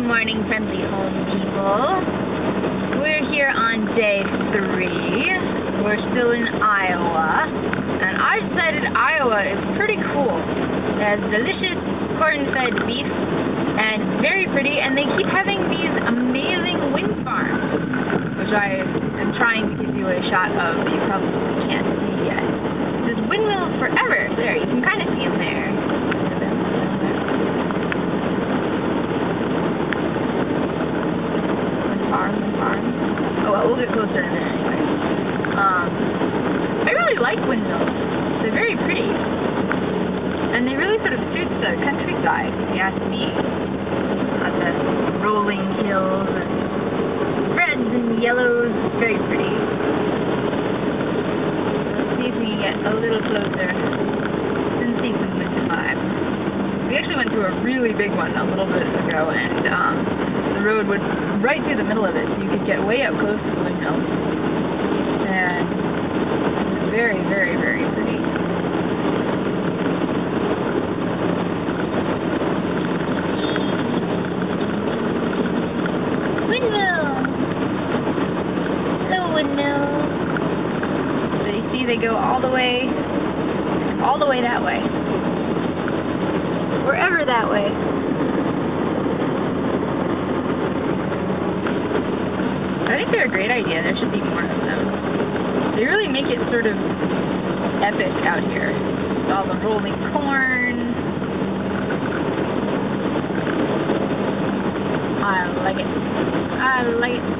morning, friendly home people. We're here on day 3. We're still in Iowa, and I decided Iowa is pretty cool. It has delicious corn-fed beef and very pretty, and they keep having these amazing wind farms, which I am trying to give you a shot of, but you probably can't see yet. There's windmills forever. There, you can kind of see them there. Oh well, we'll get closer in a minute anyway. I really like windmills. They're very pretty. And they really sort of suit the countryside, if you ask me. Lots of rolling hills and reds and yellows. Very pretty. Let's see if we can get a little closer and see some wind vibes. We actually went through a really big one a little bit ago, and the road would right through the middle of it, so you could get way up close to the windmill. And it was very, very, very pretty. Windmill! Hello, windmill. So you see they go all the way that way. Wherever that way. I think they're a great idea. There should be more of them. They really make it sort of epic out here. With all the rolling corn. I like it. I like it.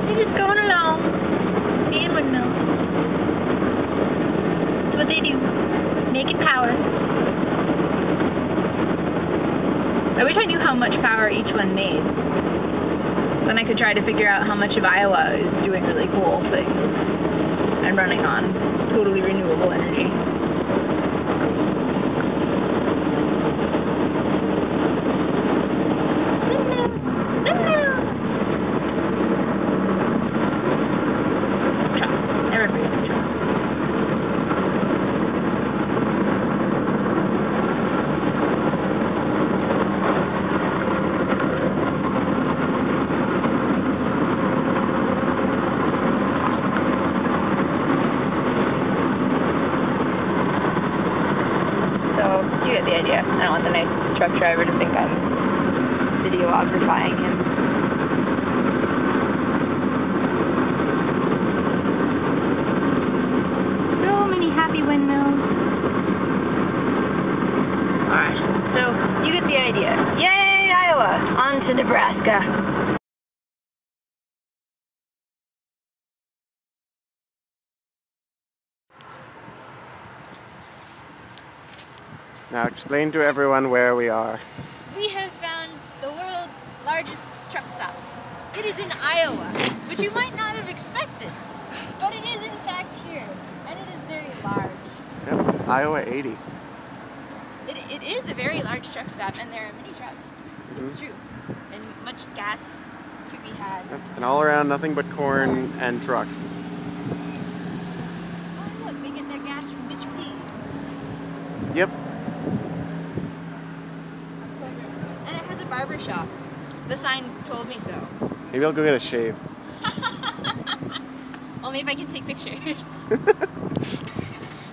They're just going along, being windmills. That's what they do, making power. I wish I knew how much power each one made. Then I could try to figure out how much of Iowa is doing really cool things and running on totally renewable energy. You get the idea. I don't want the nice truck driver to think I'm videographing him. So many happy windmills. Alright, so you get the idea. Yay, Iowa! On to Nebraska. Now explain to everyone where we are. We have found the world's largest truck stop. It is in Iowa, which you might not have expected, but it is in fact here, and it is very large. Yep, Iowa 80. It is a very large truck stop, and there are many trucks. It's true, and much gas to be had. Yep. And all around nothing but corn and trucks. Oh look, they get their gas from Bitch Please. Yep. And it has a barber shop. The sign told me so. Maybe I'll go get a shave. Well, maybe I can take pictures.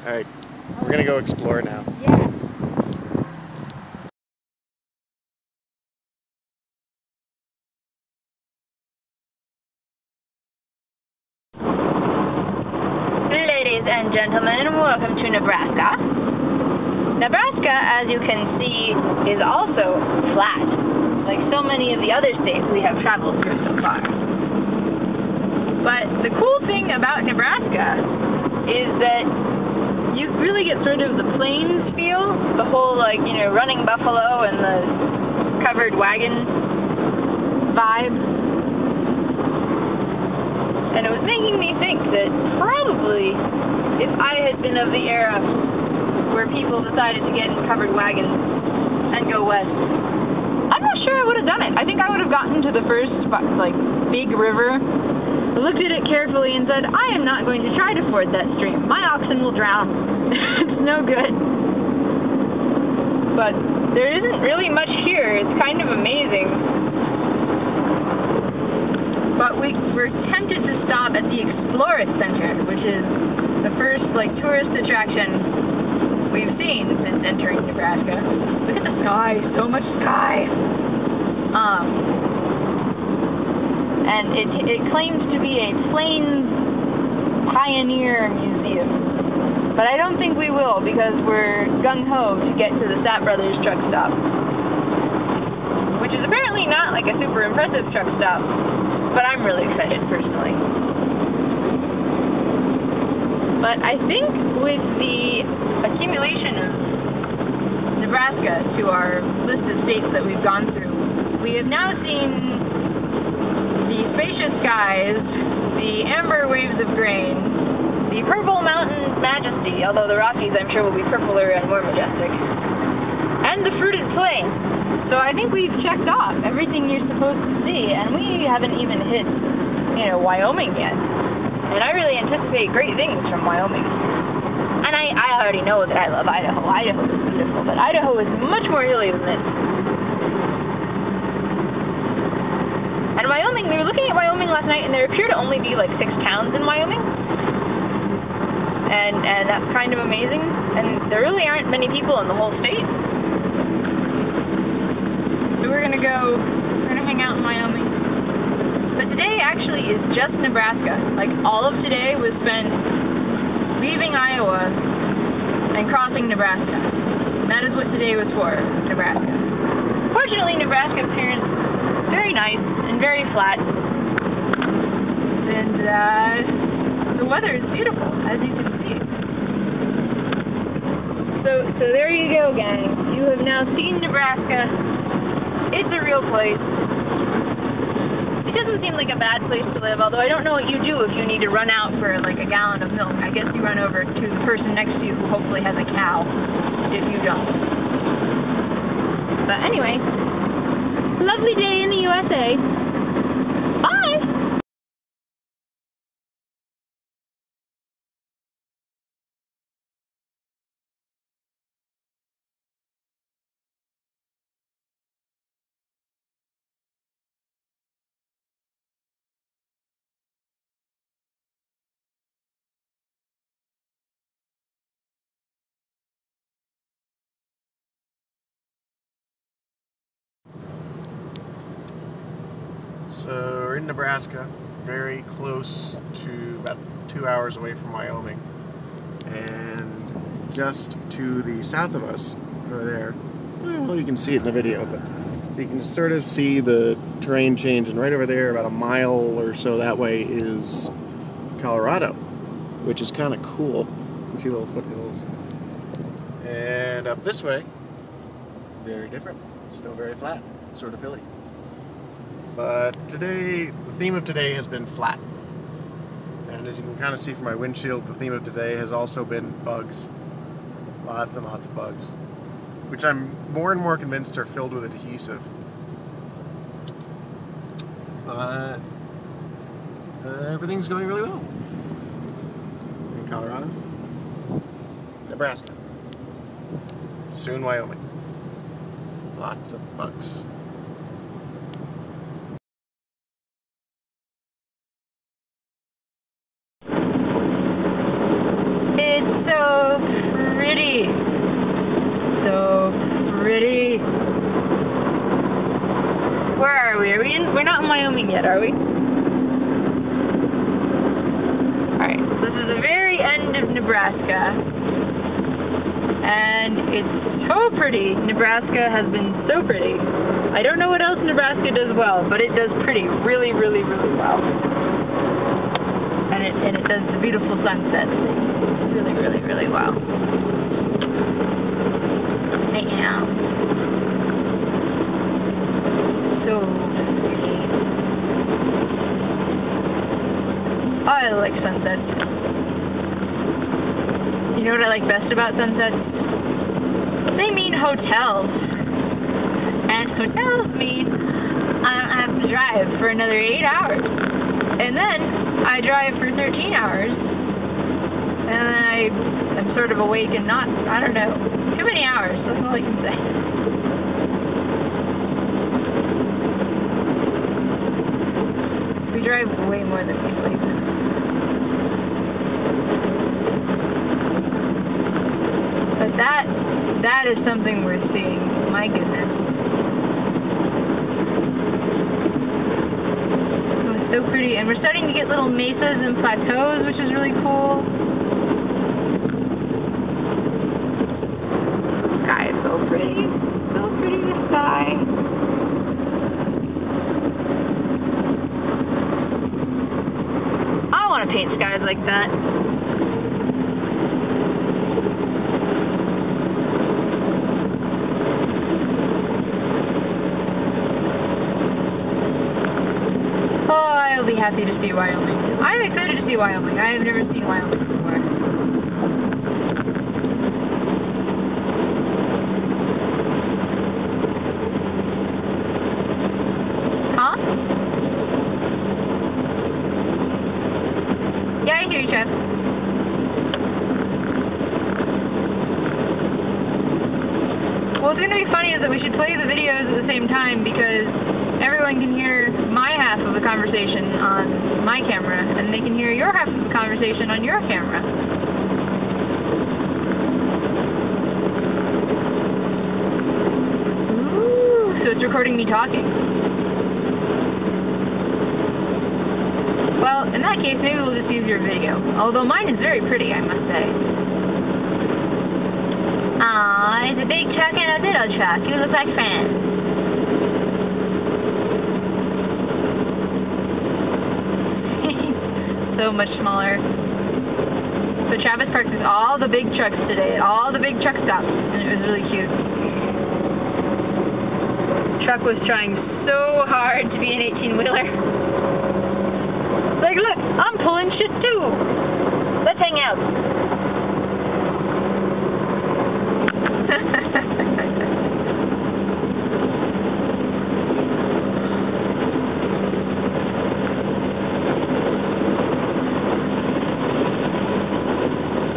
Alright, we're gonna go explore now. Yeah. and gentlemen, welcome to Nebraska. Nebraska, as you can see, is also flat, like so many of the other states we have traveled through so far. But the cool thing about Nebraska is that you really get sort of the plains feel, the whole, like, you know, running buffalo and the covered wagon vibe. And it was making me think that probably if I had been of the era where people decided to get in covered wagons and go west, I'm not sure I would have done it. I think I would have gotten to the first, like, big river, looked at it carefully and said, I am not going to try to ford that stream. My oxen will drown. It's no good. But there isn't really much here. It's kind of amazing. But we're tempted to stop at the Explorers Center, which is the first, like, tourist attraction we've seen since entering Nebraska. Look at the sky, so much sky. And it claims to be a plains pioneer museum. But I don't think we will, because we're gung-ho to get to the Stapp Brothers truck stop. Which is apparently not, like, a super impressive truck stop. But I'm really excited, personally. But I think with the accumulation of Nebraska to our list of states that we've gone through, we have now seen the spacious skies, the amber waves of grain, the purple mountain majesty, although the Rockies I'm sure will be purpler and more majestic, and the fruited plain. So I think we've checked off everything you're supposed to see, and we haven't even hit, you know, Wyoming yet. And I really anticipate great things from Wyoming. And I already know that I love Idaho. Idaho is beautiful, but Idaho is much more hilly than this. And Wyoming, we were looking at Wyoming last night, and there appear to only be like 6 towns in Wyoming. And that's kind of amazing. And there really aren't many people in the whole state. We're gonna hang out in Wyoming. But today actually is just Nebraska. Like, all of today was spent leaving Iowa and crossing Nebraska. And that is what today was for, Nebraska. Fortunately, Nebraska appears very nice and very flat. And the weather is beautiful, as you can see. So there you go, gang. You have now seen Nebraska. It's a real place. It doesn't seem like a bad place to live, although I don't know what you do if you need to run out for like a gallon of milk. I guess you run over to the person next to you who hopefully has a cow, if you don't. But anyway, lovely day in the USA. Bye! So we're in Nebraska, very close to about 2 hours away from Wyoming, and just to the south of us, over there, well, you can see it in the video, but you can sort of see the terrain change, and right over there, about a mile or so that way, is Colorado, which is kind of cool. You can see little foothills. And up this way, very different. It's still very flat, sort of hilly. But today, the theme of today has been flat. And as you can kind of see from my windshield, the theme of today has also been bugs. Lots and lots of bugs. Which I'm more and more convinced are filled with adhesive. But everything's going really well. In Colorado, Nebraska, soon Wyoming. Lots of bugs. Where are we? We're not in Wyoming yet, are we? Alright, this is the very end of Nebraska. And it's so pretty. Nebraska has been so pretty. I don't know what else Nebraska does well, but it does pretty really, really, really well. And it does the beautiful sunsets really, really, really well. Yeah. So pretty. I like sunsets. You know what I like best about sunsets? They mean hotels. And hotels mean I don't have to drive for another 8 hours. And then I drive for 13 hours. And then I'm sort of awake and not, I don't know, too many hours. That's all I can say. We drive way more than we sleep. But that is something worth seeing. My goodness. It was so pretty. And we're starting to get little mesas and plateaus, which is really cool. The sky is so pretty. So pretty, the sky. I want to paint skies like that. Happy to see Wyoming. I'm excited to see Wyoming. I have never seen Wyoming before. Huh? Yeah, I hear you, Jeff. What's going to be funny is that we should play the videos at the same time because everyone can hear my half of the conversation on my camera, and they can hear your half of the conversation on your camera. Ooh, so it's recording me talking. Well, in that case, maybe we'll just use your video. Although mine is very pretty, I must say. Aw, it's a big truck and a little truck. You look like friends. So much smaller. So Travis parked with all the big trucks today, at all the big truck stops, and it was really cute. Truck was trying so hard to be an 18-wheeler. Like, look, I'm pulling shit too. Let's hang out.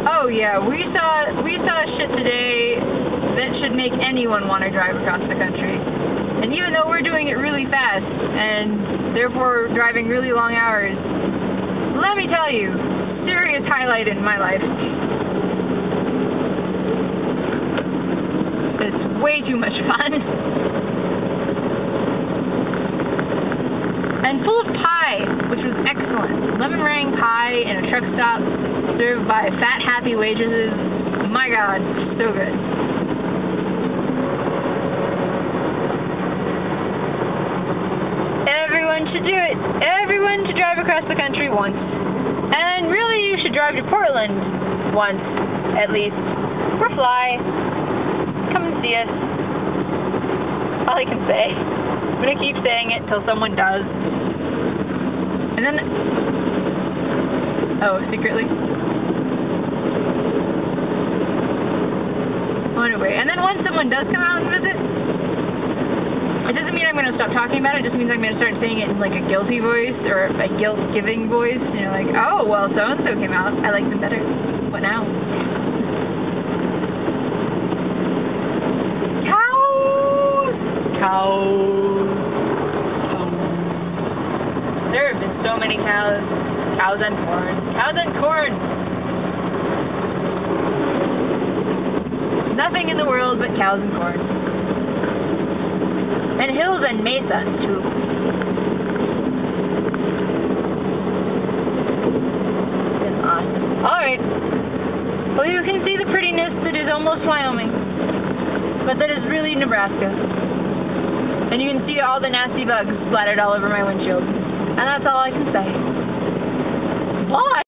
Oh yeah, we saw shit today that should make anyone want to drive across the country. And even though we're doing it really fast and therefore driving really long hours, let me tell you, serious highlight in my life. It's way too much fun. And full of pie, which was excellent. Lemon meringue pie in a truck stop, served by fat, happy waitresses. My God, so good. Everyone should do it. Everyone should drive across the country once. And really, you should drive to Portland once, at least. Or fly. Come and see us. All I can say. I'm going to keep saying it till someone does. And then... Oh, secretly? Well, anyway, and then once someone does come out and visit, it doesn't mean I'm going to stop talking about it. It just means I'm going to start saying it in like a guilty voice or a guilt-giving voice. You know, like, oh, well, so-and-so came out. I like them better. What now? Cows! Cows. There have been so many cows. Cows and corn. Cows and corn! Nothing in the world but cows and corn. And hills and mesas, too. It's awesome. Alright. Well, you can see the prettiness that is almost Wyoming, but that is really Nebraska. And you can see all the nasty bugs splattered all over my windshield. And that's all I can say. Bye!